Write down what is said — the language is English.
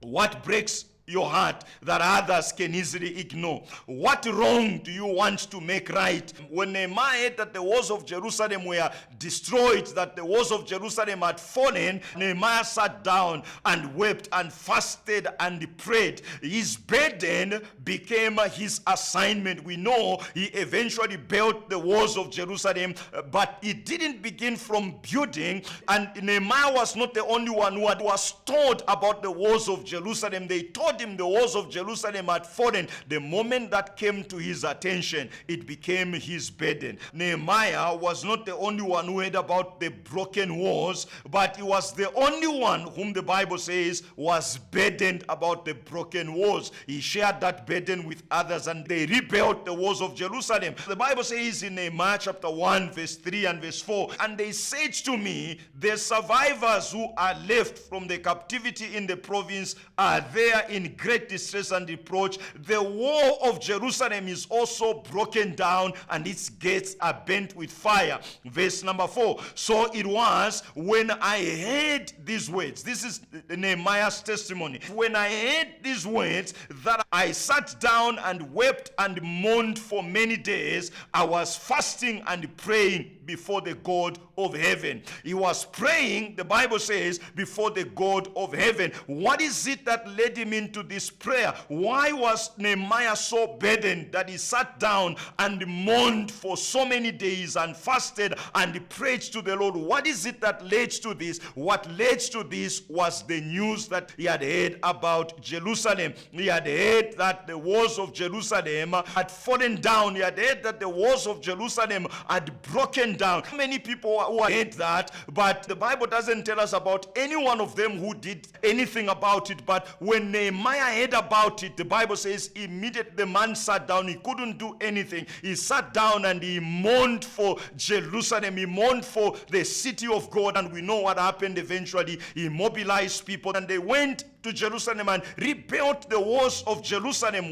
What breaks your heart that others can easily ignore? What wrong do you want to make right? When Nehemiah heard that the walls of Jerusalem were destroyed, that the walls of Jerusalem had fallen, Nehemiah sat down and wept and fasted and prayed. His burden became his assignment. We know he eventually built the walls of Jerusalem, but it didn't begin from building. And Nehemiah was not the only one who was told about the walls of Jerusalem. They told him the walls of Jerusalem had fallen. The moment that came to his attention, it became his burden. Nehemiah was not the only one who heard about the broken walls, but he was the only one whom the Bible says was burdened about the broken walls. He shared that burden with others, and they rebuilt the walls of Jerusalem. The Bible says in Nehemiah chapter 1 verse 3 and verse 4, and they said to me, the survivors who are left from the captivity in the province are there in great distress and reproach. The wall of Jerusalem is also broken down, and its gates are burnt with fire. Verse number 4. So it was when I heard these words. This is Nehemiah's testimony. When I heard these words, that I sat down and wept and mourned for many days. I was fasting and praying before the God of heaven. He was praying, the Bible says, before the God of heaven. What is it that led him into this prayer? Why was Nehemiah so burdened that he sat down and mourned for so many days and fasted and prayed to the Lord? What is it that led to this? What led to this was the news that he had heard about Jerusalem. He had heard that the walls of Jerusalem had fallen down. He had heard that the walls of Jerusalem had broken down. Many people who heard that, but the Bible doesn't tell us about any one of them who did anything about it. But when Nehemiah heard about it, the Bible says immediately the man sat down. He couldn't do anything. He sat down and he mourned for Jerusalem. He mourned for the city of God. And we know what happened eventually. He mobilized people and they went to Jerusalem and rebuilt the walls of Jerusalem.